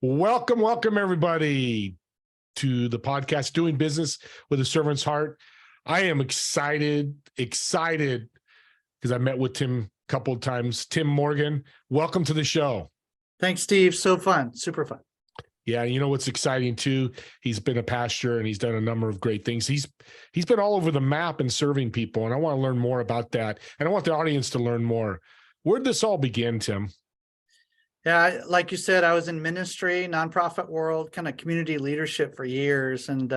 Welcome, everybody, to the podcast, Doing Business with a Servant's Heart. I am excited because I met with Tim a couple of times. Tim Morgan, welcome to the show. Thanks, Steve. So fun, super fun. Yeah, you know what's exciting too? He's been a pastor and he's done a number of great things. He's been all over the map and serving people, and I want to learn more about that. And I want the audience to learn more. Where did this all begin, Tim? Yeah, like you said, I was in ministry, nonprofit world, kind of community leadership for years, and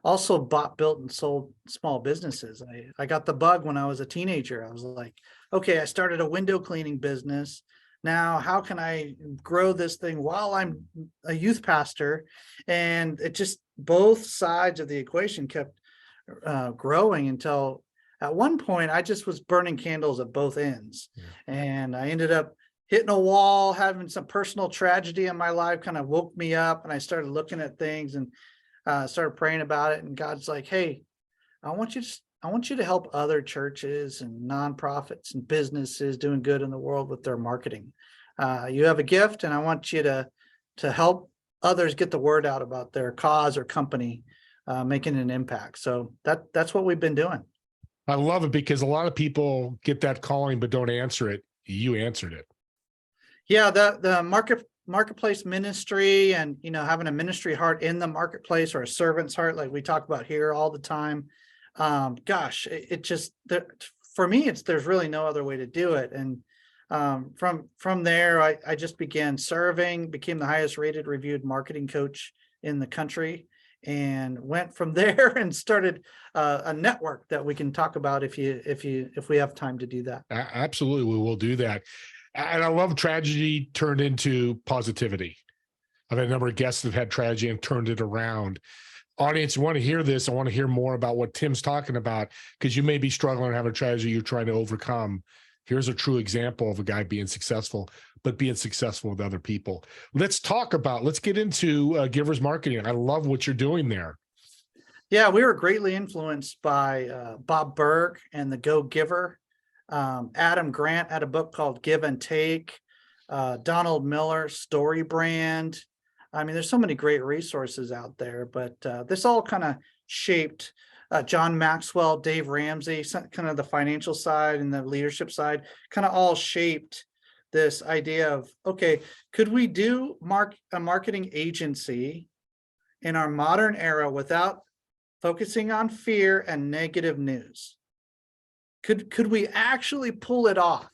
also bought, built, and sold small businesses. I got the bug when I was a teenager. I was like, okay, I started a window cleaning business. Now, how can I grow this thing while I'm a youth pastor? And it just, both sides of the equation kept growing until at one point I just was burning candles at both ends. Yeah. And I ended up hitting a wall, having some personal tragedy in my life kind of woke me up, and I started looking at things and started praying about it. And God's like, hey, I want you to help other churches and nonprofits and businesses doing good in the world with their marketing. You have a gift, and I want you to help others get the word out about their cause or company, making an impact. So that's what we've been doing. I love it because a lot of people get that calling but don't answer it. You answered it. Yeah, the marketplace ministry, and having a ministry heart in the marketplace, or a servant's heart, like we talk about here all the time. Gosh, it just, for me, there's really no other way to do it. And from there, I just began serving, became the highest rated reviewed marketing coach in the country, and went from there and started a network that we can talk about if we have time to do that. Absolutely, we will do that. And I love tragedy turned into positivity. I've had a number of guests that have had tragedy and turned it around. Audience, you want to hear this? I want to hear more about what Tim's talking about, because you may be struggling and have a tragedy you're trying to overcome. Here's a true example of a guy being successful, but being successful with other people. Let's get into Givers Marketing. I love what you're doing there. Yeah, we were greatly influenced by Bob Burg and the Go Giver. Adam Grant had a book called Give and Take. Donald Miller, Story Brand. I mean, there's so many great resources out there, but this all kind of shaped John Maxwell, Dave Ramsey, kind of the financial side and the leadership side, kind of all shaped this idea of, okay, could we do a marketing agency in our modern era without focusing on fear and negative news? Could we actually pull it off?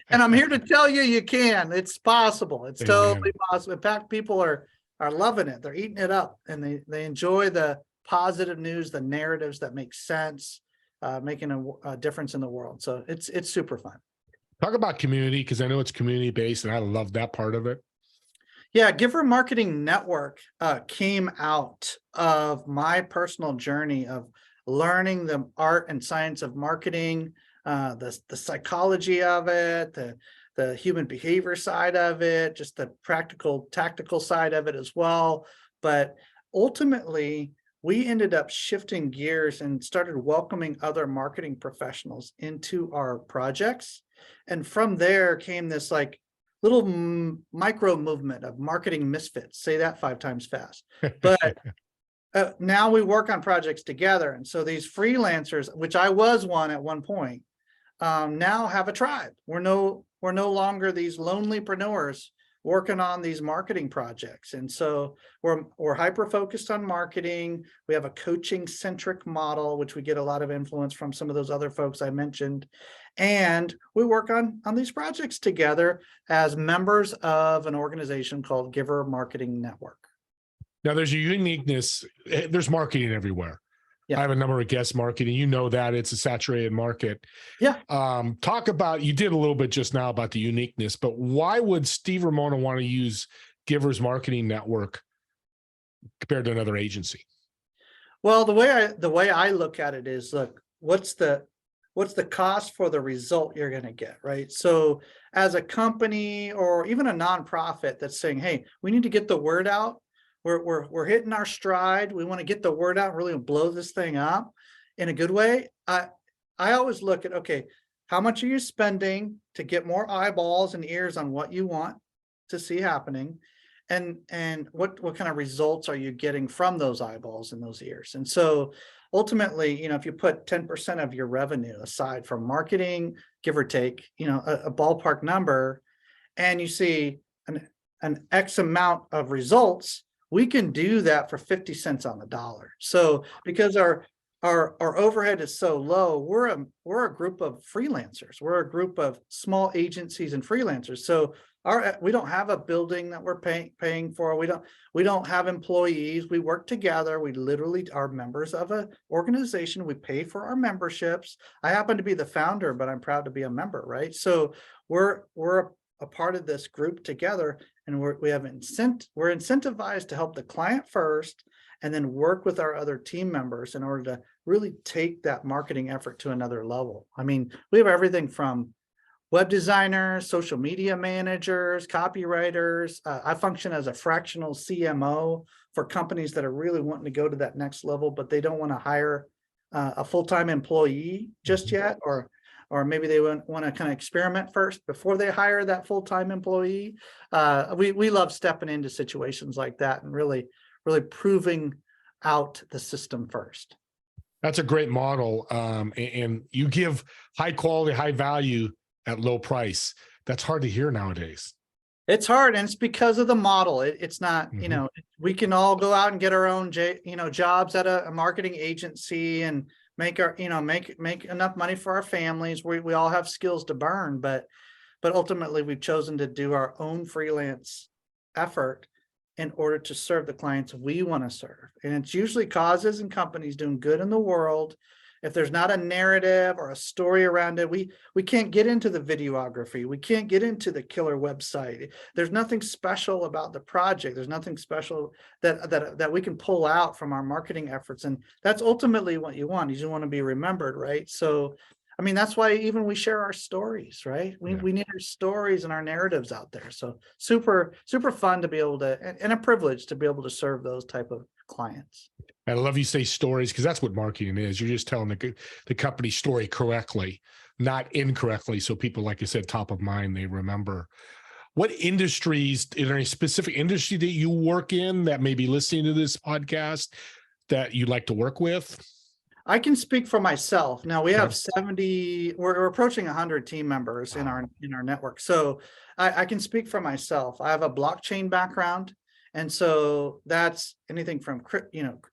And I'm here to tell you, you can. It's possible. It's totally possible. In fact, people are loving it. They're eating it up, and they enjoy the positive news, the narratives that make sense, making a difference in the world. So it's super fun. Talk about community, because I know it's community based, and I love that part of it. Yeah, Giver Marketing Network came out of my personal journey of learning the art and science of marketing, the psychology of it, the human behavior side of it, just the practical, tactical side of it as well. But ultimately, we ended up shifting gears and started welcoming other marketing professionals into our projects. And from there came this like little micro movement of marketing misfits. Say that 5 times fast. But now we work on projects together. And so these freelancers, which I was one at one point, now have a tribe. We're no longer these lonelypreneurs working on these marketing projects. And so we're hyper focused on marketing. We have a coaching centric model, which we get a lot of influence from some of those other folks I mentioned. And we work on these projects together as members of an organization called Giver Marketing Network. Now, there's a uniqueness. There's marketing everywhere. Yeah. I have a number of guest marketing. You know that it's a saturated market. Yeah. Talk about, you did a little bit just now about the uniqueness, but why would Steve Ramona want to use Givers Marketing Network compared to another agency? Well, the way I look at it is, look, what's the cost for the result you're going to get, right? So as a company or even a nonprofit that's saying, hey, we need to get the word out. We're hitting our stride. We want to get the word out, really blow this thing up in a good way. I always look at, okay, how much are you spending to get more eyeballs and ears on what you want? to see happening, and what kind of results are you getting from those eyeballs and those ears. And so ultimately, if you put 10% of your revenue aside for marketing, give or take, a ballpark number, and you see an X amount of results, we can do that for 50 cents on the dollar. So because our overhead is so low, we're a group of freelancers. We're a group of small agencies and freelancers. So we don't have a building that we're paying for. We don't have employees. We work together. We literally are members of an organization. We pay for our memberships. I happen to be the founder, but I'm proud to be a member, right? So we're a part of this group together, and we're incentivized to help the client first, and then work with our other team members in order to really take that marketing effort to another level. I mean, we have everything from web designers, social media managers, copywriters. I function as a fractional CMO for companies that are really wanting to go to that next level, but they don't want to hire a full-time employee just yet, or maybe they want to kind of experiment first before they hire that full-time employee. We love stepping into situations like that and really proving out the system first. That's a great model. And you give high quality, high value at low price. That's hard to hear nowadays. It's hard, and it's because of the model. It's not, we can all go out and get our own, jobs at a marketing agency and make enough money for our families. We all have skills to burn, but ultimately we've chosen to do our own freelance effort in order to serve the clients we want to serve. And it's usually causes and companies doing good in the world. If there's not a narrative or a story around it, we can't get into the videography. We can't get into the killer website. There's nothing special about the project. There's nothing special that we can pull out from our marketing efforts. And that's ultimately what you want. You just want to be remembered, right? So, I mean, that's why even we share our stories, right? We need our stories and our narratives out there. So super, super fun to be able to, and a privilege to be able to serve those type of clients. I love you say stories, because that's what marketing is. You're just telling the company story correctly, not incorrectly. So people, like you said, top of mind, they remember. What industries, is there any specific industry that you work in that may be listening to this podcast that you'd like to work with? I can speak for myself. Now we have 70, we're approaching 100 team members in our network. So I can speak for myself. I have a blockchain background. And so that's anything from,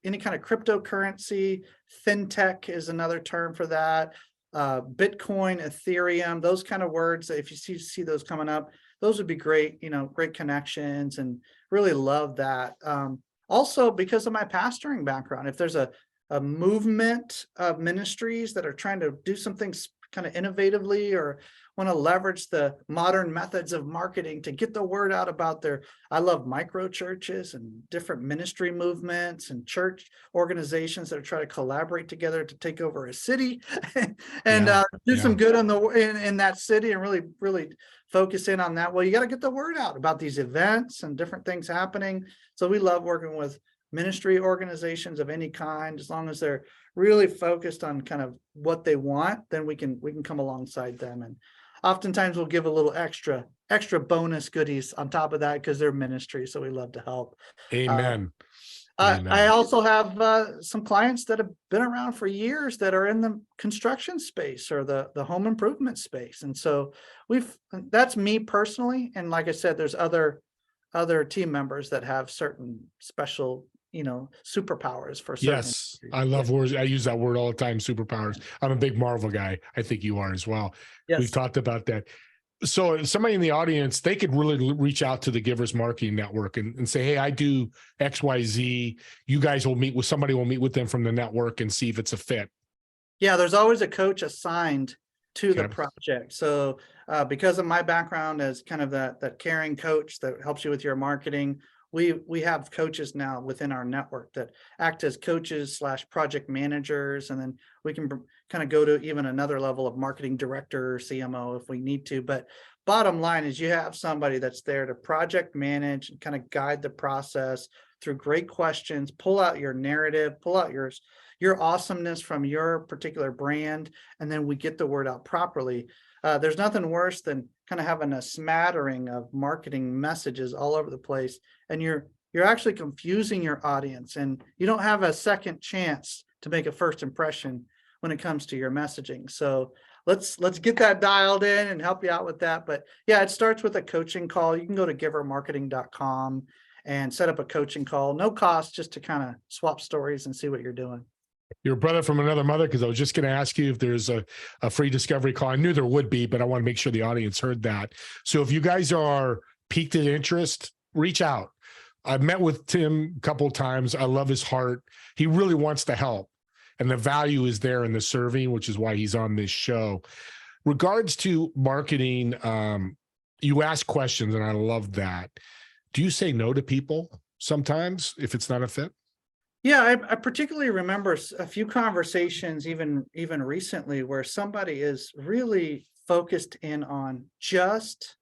any kind of cryptocurrency. Fintech is another term for that. Bitcoin, Ethereum, those kind of words. If you see those coming up, those would be great, great connections, and really love that. Also, because of my pastoring background, if there's a movement of ministries that are trying to do some things kind of innovatively, or want to leverage the modern methods of marketing to get the word out about I love micro churches and different ministry movements and church organizations that are trying to collaborate together to take over a city and do some good in that city, and really focus in on that. Well, you got to get the word out about these events and different things happening. So we love working with ministry organizations of any kind, as long as they're really focused on kind of what they want, then we can come alongside them. And oftentimes we'll give a little extra bonus goodies on top of that, because they're ministry. So we love to help. Amen. I also have some clients that have been around for years that are in the construction space or the home improvement space. And so that's me personally. And like I said, there's other team members that have certain special superpowers for certain. Yes, I love words. I use that word all the time, superpowers. I'm a big Marvel guy. I think you are as well. Yes. We've talked about that. So somebody in the audience, they could really reach out to the Givers Marketing Network and say, hey, I do XYZ. You guys will somebody will meet with them from the network and see if it's a fit. Yeah, there's always a coach assigned to the project. So because of my background as kind of that caring coach that helps you with your marketing, we have coaches now within our network that act as coaches / project managers. And then we can kind of go to even another level of marketing director or CMO if we need to. But bottom line is you have somebody that's there to project manage and kind of guide the process through great questions, pull out your narrative, pull out your awesomeness from your particular brand, and then we get the word out properly. There's nothing worse than kind of having a smattering of marketing messages all over the place, and you're actually confusing your audience, and you don't have a second chance to make a first impression when it comes to your messaging. So let's get that dialed in and help you out with that. But yeah, it starts with a coaching call. You can go to givermarketing.com and set up a coaching call, no cost, just to kind of swap stories and see what you're doing. You're a brother from another mother, because I was just going to ask you if there's a free discovery call. I knew there would be, but I want to make sure the audience heard that. So if you guys are piqued in interest, reach out. I've met with Tim a couple of times. I love his heart. He really wants to help. And the value is there in the serving, which is why he's on this show. Regards to marketing, you ask questions, and I love that. Do you say no to people sometimes if it's not a fit? Yeah, I particularly remember a few conversations, even recently, where somebody is really focused in on just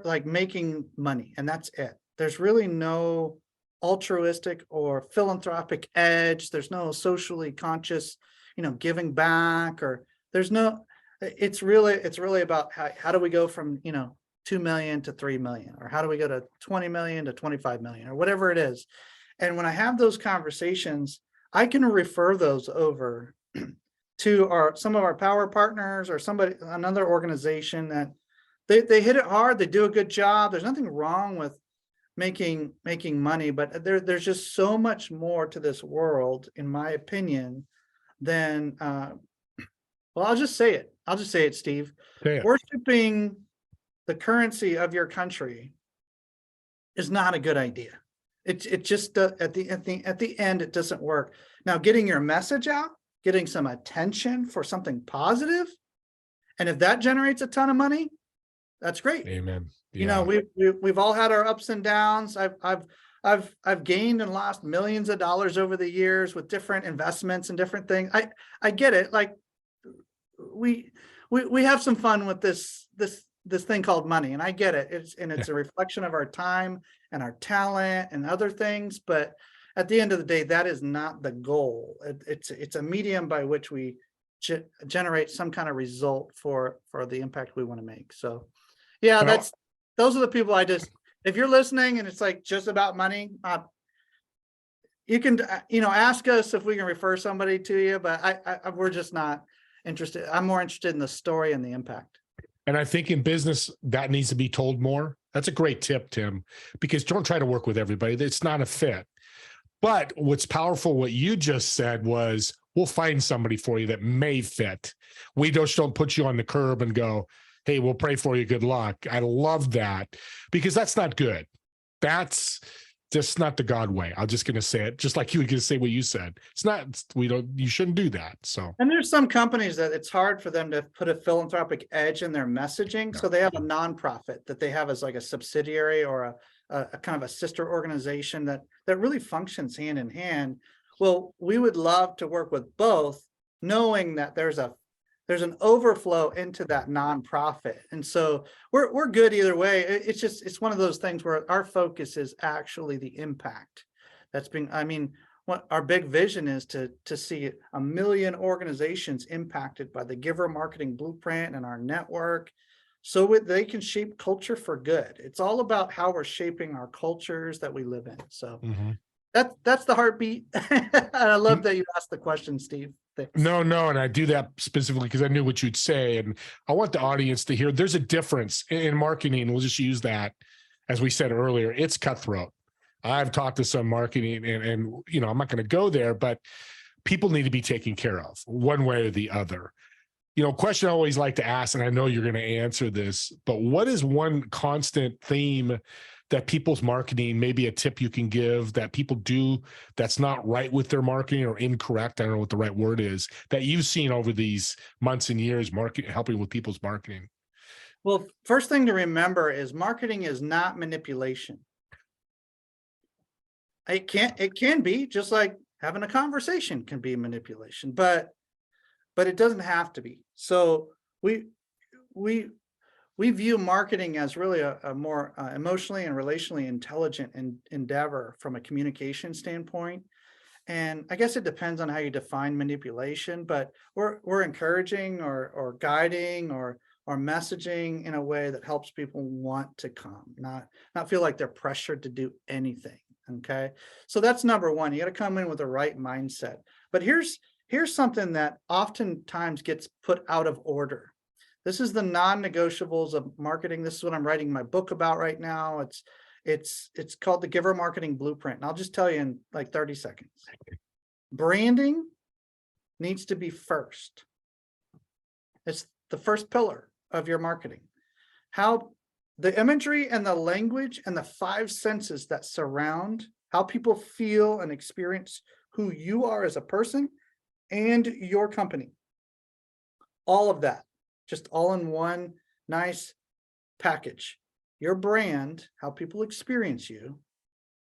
like making money, and that's it. There's really no altruistic or philanthropic edge. There's no socially conscious, giving back, or there's no. It's really about how do we go from 2 million to 3 million, or how do we go to 20 million to 25 million, or whatever it is. And when I have those conversations, I can refer those over to some of our power partners, or another organization that they hit it hard. They do a good job. There's nothing wrong with making money, but there's just so much more to this world, in my opinion, than well, I'll just say it, Steve. Say it. Worshiping the currency of your country is not a good idea. It just at the end, it doesn't work. Now, getting your message out, getting some attention for something positive, and if that generates a ton of money, that's great. Amen. Yeah. We've all had our ups and downs. I've gained and lost millions of dollars over the years with different investments and different things. I get it. Like we have some fun with this thing called money, and I get it. It's a reflection of our time and our talent and other things. But at the end of the day, that is not the goal. It's a medium by which we generate some kind of result for the impact we want to make. So yeah, those are the people if you're listening and it's like just about money, you can, ask us if we can refer somebody to you, but we're just not interested. I'm more interested in the story and the impact. And I think in business, that needs to be told more. That's a great tip, Tim, because don't try to work with everybody. It's not a fit. But what's powerful, what you just said was, we'll find somebody for you that may fit. We just don't put you on the curb and go, hey, we'll pray for you. Good luck. I love that, because that's not good. That's just not the God way. I'm just going to say it, just like you were going to say what you said. It's not, you shouldn't do that. So, and there's some companies that it's hard for them to put a philanthropic edge in their messaging. So they have a nonprofit that they have as like a subsidiary, or a kind of a sister organization that really functions hand in hand. Well, we would love to work with both, knowing that there's an overflow into that nonprofit. And so we're good either way. It's one of those things where our focus is actually the impact that's being, what our big vision is to see 1 million organizations impacted by the Giver Marketing Blueprint and our network, so they can shape culture for good. It's all about how we're shaping our cultures that we live in. So that's the heartbeat. And I love that you asked the question, Steve. Thanks. No, and I do that specifically because I knew what you'd say. And I want the audience to hear there's a difference in marketing. We'll just use that, as we said earlier, it's cutthroat. I've talked to some marketing and I'm not going to go there, but people need to be taken care of one way or the other. Question I always like to ask, and I know you're going to answer this, but what is one constant theme that people's marketing, maybe a tip you can give that people do that's not right with their marketing, or incorrect, I don't know what the right word is, that you've seen over these months and years helping with people's marketing? Well, first thing to remember is marketing is not manipulation. It can be, just like having a conversation can be manipulation, but it doesn't have to be. So we view marketing as really a more emotionally and relationally intelligent endeavor from a communication standpoint. and I guess it depends on how you define manipulation, but we're encouraging or guiding or messaging in a way that helps people want to come, not feel like they're pressured to do anything. Okay. So that's number one. You got to come in with the right mindset. But here's something that oftentimes gets put out of order. This is the non-negotiables of marketing. This is what I'm writing my book about right now. It's called the Giver Marketing Blueprint. And I'll just tell you in like 30 seconds. Branding needs to be first. It's the first pillar of your marketing. How the imagery and the language and the 5 senses that surround how people feel and experience who you are as a person and your company. All of that, just all in one nice package. Your brand, how people experience you,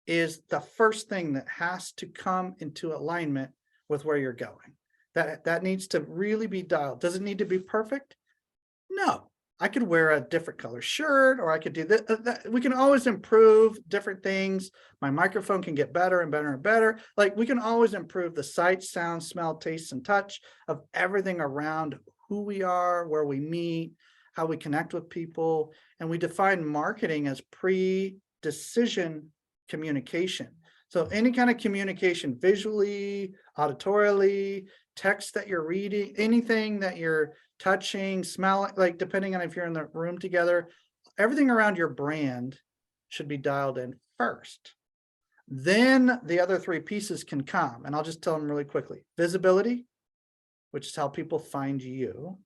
is the first thing that has to come into alignment with where you're going. That needs to really be dialed. Does it need to be perfect? No. I could wear a different color shirt, or I could do that. We can always improve different things. My microphone can get better and better and better. Like, we can always improve the sight, sound, smell, taste, and touch of everything around who we are, where we meet, how we connect with people. And we define marketing as pre-decision communication. So any kind of communication, visually, auditorially, text that you're reading, anything that you're touching, smelling, like depending on if you're in the room together, everything around your brand should be dialed in first. Then the other 3 pieces can come, and I'll just tell them really quickly. Visibility, which is how people find you.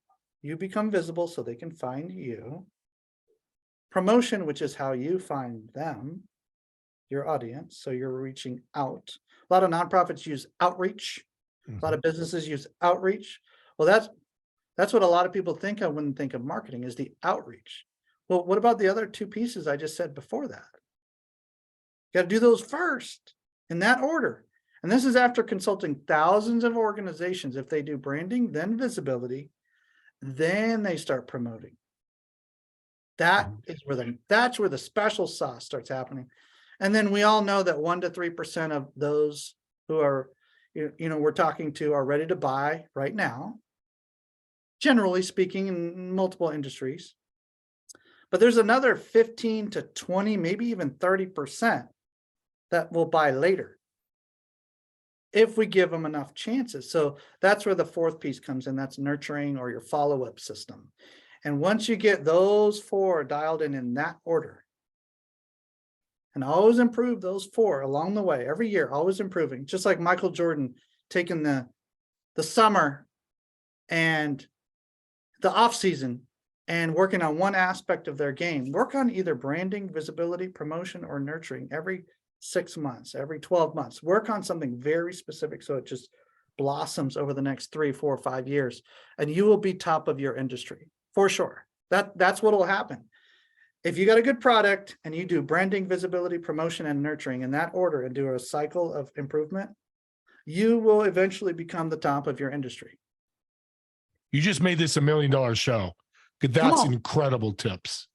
You become visible so they can find you. Promotion, which is how you find them, your audience. So you're reaching out. A lot of nonprofits use outreach. A lot of businesses use outreach. Well, that's what a lot of people think of when they think of marketing, is the outreach. Well, what about the other 2 pieces I just said before that? You got to do those first in that order. And this is after consulting thousands of organizations. If they do branding, then visibility, then they start promoting. That's where the special sauce starts happening. And then we all know that 1 to 3% of those who are, we're talking to are ready to buy right now, generally speaking, in multiple industries. But there's another 15 to 20, maybe even 30% that will buy later if we give them enough chances. So that's where the 4th piece comes in. That's nurturing, or your follow-up system. And once you get those 4 dialed in that order, and always improve those 4 along the way, every year, always improving, just like Michael Jordan taking the summer and the off season and working on one aspect of their game. Work on either branding, visibility, promotion, or nurturing every 6 months, every 12 months. Work on something very specific so it just blossoms over the next 3, 4, 5 years, and you will be top of your industry for sure. That's what will happen. If you got a good product and you do branding, visibility, promotion, and nurturing in that order and do a cycle of improvement, you will eventually become the top of your industry. You just made this $1 million show. That's incredible tips.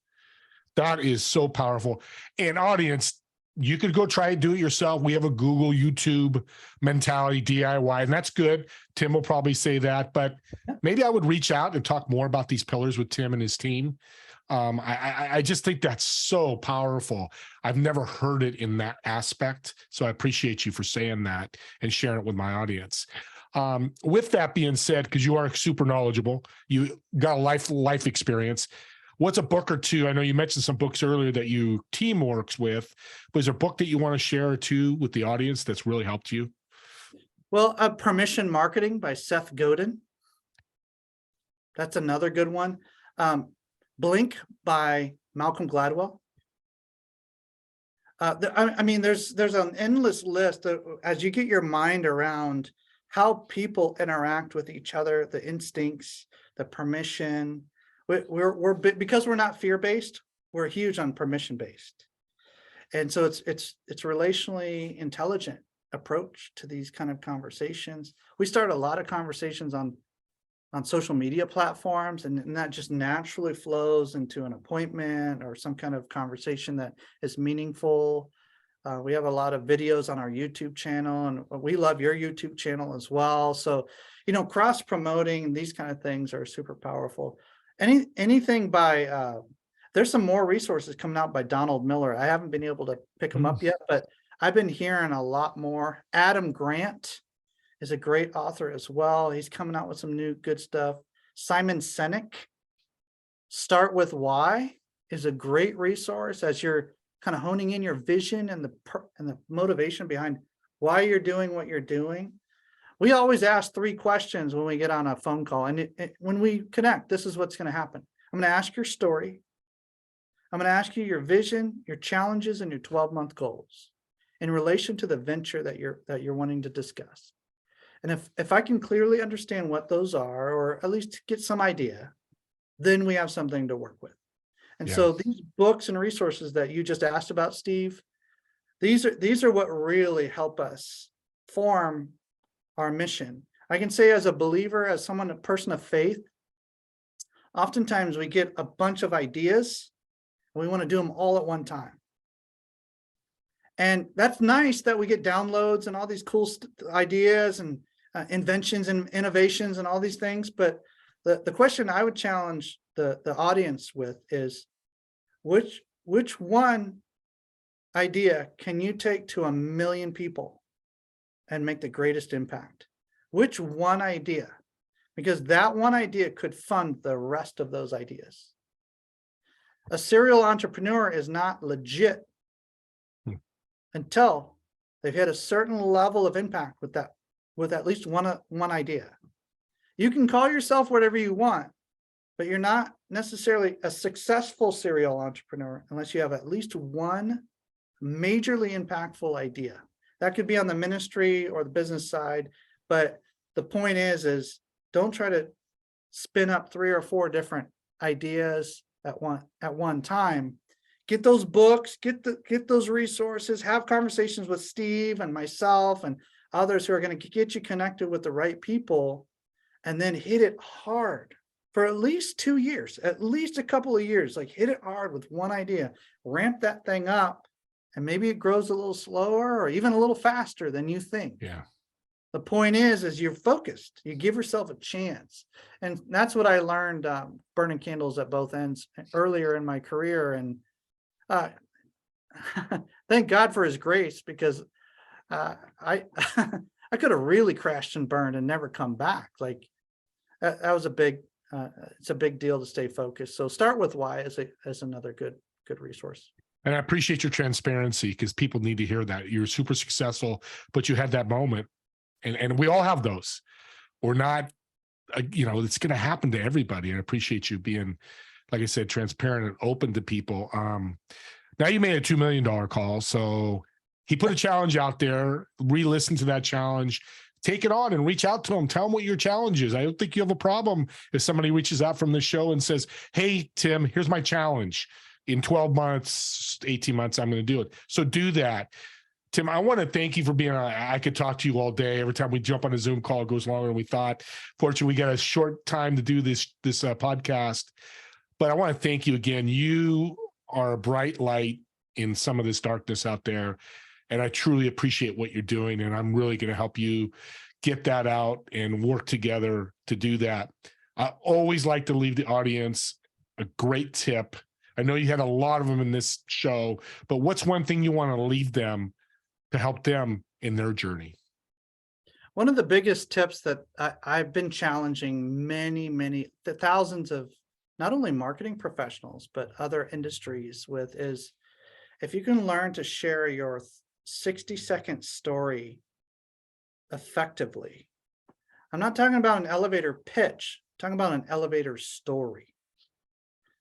That is so powerful. And audience, you could go try and do it yourself. We have a Google, YouTube mentality, DIY, and that's good. Tim will probably say that, but maybe I would reach out and talk more about these pillars with Tim and his team. I just think that's so powerful. I've never heard it in that aspect. So I appreciate you for saying that and sharing it with my audience. With that being said, because you are super knowledgeable, you got a life experience. What's a book or 2? I know you mentioned some books earlier that you team works with, but is there a book that you want to share or 2 with the audience that's really helped you? Well, Permission Marketing by Seth Godin. That's another good one. Blink by Malcolm Gladwell. I mean, there's an endless list as you get your mind around how people interact with each other, the instincts, the permission. We're because we're not fear-based, we're huge on permission-based. And so it's relationally intelligent approach to these kind of conversations. We start a lot of conversations on social media platforms, and that just naturally flows into an appointment or some kind of conversation that is meaningful. We have a lot of videos on our YouTube channel, and we love your YouTube channel as well. So, cross promoting, these kind of things are super powerful. Anything by there's some more resources coming out by Donald Miller. I haven't been able to pick them up yet, but I've been hearing a lot more. Adam Grant is a great author as well. He's coming out with some new good stuff. Simon Sinek, Start With Why, is a great resource as you're kind of honing in your vision and the motivation behind why you're doing what you're doing. We always ask 3 questions when we get on a phone call, and when we connect, this is what's going to happen. I'm going to ask your story. I'm going to ask you your vision, your challenges, and your 12-month goals in relation to the venture that you're wanting to discuss. And if I can clearly understand what those are, or at least get some idea, then we have something to work with. And Yeah. so these books and resources that you just asked about, Steve, these are what really help us form our mission. I can say, as a believer, as a person of faith, oftentimes we get a bunch of ideas and we want to do them all at one time. And that's nice that we get downloads and all these cool ideas and inventions and innovations and all these things. But the question I would challenge the audience with is, which one idea can you take to 1 million people and make the greatest impact? Which one idea? Because that one idea could fund the rest of those ideas. A serial entrepreneur is not legit until they've had a certain level of impact with at least one idea. You can call yourself whatever you want, but you're not necessarily a successful serial entrepreneur unless you have at least one majorly impactful idea. That could be on the ministry or the business side, but the point is don't try to spin up 3 or 4 different ideas at one time. Get those books, get those resources, have conversations with Steve and myself and others who are going to get you connected with the right people, and then hit it hard for at least 2 years, at least a couple of years. Like, hit it hard with one idea, ramp that thing up, and maybe it grows a little slower or even a little faster than you think. Yeah. The point is you're focused. You give yourself a chance. And that's what I learned burning candles at both ends earlier in my career. And thank God for his grace, because I I could have really crashed and burned and never come back. Like, that was it's a big deal to stay focused. So Start With Why as another good resource. And I appreciate your transparency, because people need to hear that. You're super successful, but you had that moment. And we all have those. We're not, it's going to happen to everybody. And I appreciate you being, like I said, transparent and open to people. Now you made a $2 million call. So he put a challenge out there. Re-listen to that challenge. Take it on and reach out to him. Tell him what your challenge is. I don't think you have a problem if somebody reaches out from the show and says, hey, Tim, here's my challenge. In 12 months, 18 months, I'm going to do it. So do that. Tim, I want to thank you for being on. I could talk to you all day. Every time we jump on a Zoom call, it goes longer than we thought. Fortunately, we got a short time to do this podcast. But I want to thank you again. You are a bright light in some of this darkness out there. And I truly appreciate what you're doing. And I'm really going to help you get that out and work together to do that. I always like to leave the audience a great tip. I know you had a lot of them in this show, but what's one thing you want to leave them to help them in their journey? One of the biggest tips that I've been challenging the thousands of not only marketing professionals, but other industries with is, if you can learn to share your 60-second story effectively. I'm not talking about an elevator pitch, I'm talking about an elevator story.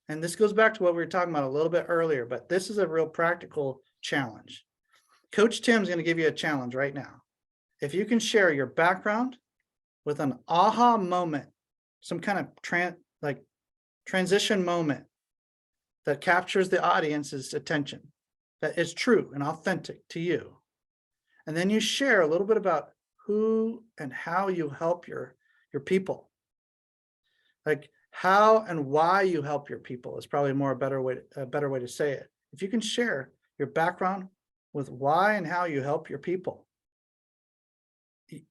And this goes back to what we were talking about a little bit earlier, but this is a real practical challenge. Coach Tim's going to give you a challenge right now. If you can share your background with an aha moment, some kind of transition moment that captures the audience's attention, that is true and authentic to you. And then you share a little bit about who and how you help your people. Like, how and why you help your people is probably a better way to say it. If you can share your background with why and how you help your people.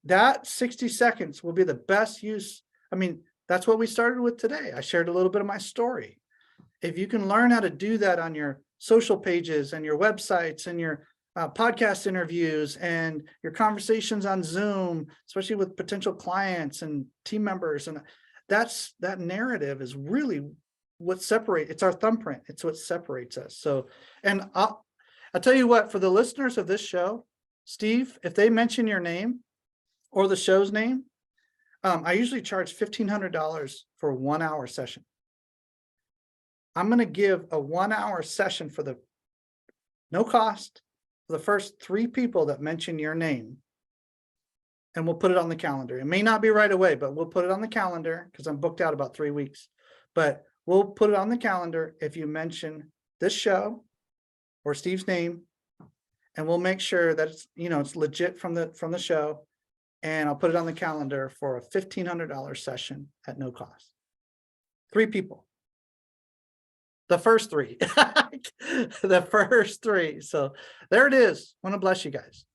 That 60 seconds will be the best use. I mean, that's what we started with today. I shared a little bit of my story. If you can learn how to do that on your social pages and your websites and your podcast interviews and your conversations on Zoom, especially with potential clients and team members, and that narrative is really what separates. It's our thumbprint. It's what separates us. So, and I'll tell you what, for the listeners of this show, Steve, if they mention your name or the show's name, I usually charge $1,500 for a 1 hour session. I'm going to give a 1 hour session for the no cost for the first 3 people that mention your name. And we'll put it on the calendar. It may not be right away, but we'll put it on the calendar because I'm booked out about 3 weeks. But we'll put it on the calendar if you mention this show or Steve's name, and we'll make sure that it's legit from the show. And I'll put it on the calendar for a $1,500 session at no cost. 3 people. The first 3. The first 3. So there it is. I want to bless you guys.